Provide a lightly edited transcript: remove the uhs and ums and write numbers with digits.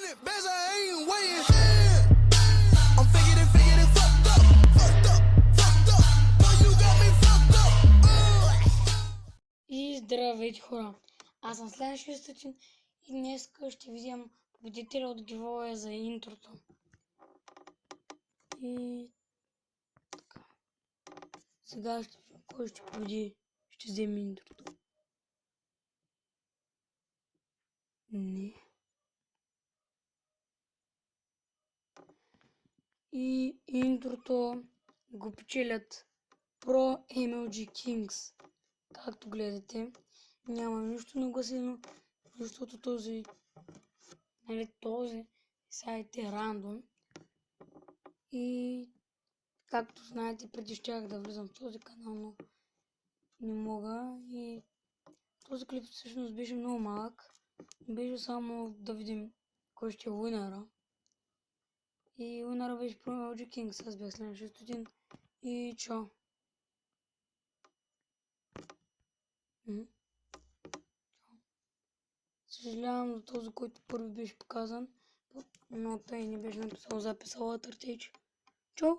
Hundred bands, I ain't waiting. I'm figured it fucked up, fucked up, fucked up. Boy, you got me fucked up. И здравейте хора! Аз съм Слен 600 и днес ще видим победителя от гивоя за интрото. И така. Сега кой ще победи, ще вземе интрото. Не. И интрото го печелят Pro MLG Kings. Както гледате, няма нищо нагласено, защото този сайт е рандом. И както знаете, преди щях да влизам в този канал, но не мога. И този клип всъщност беше много малък. Беше само да видим кой ще е уинъра. И уинъра беше Pro MLG Kings, аз бях Слен 600 и чао! Съжалявам за този, който първи беше показан, но той не беше написал запис Alter Stage. Чао!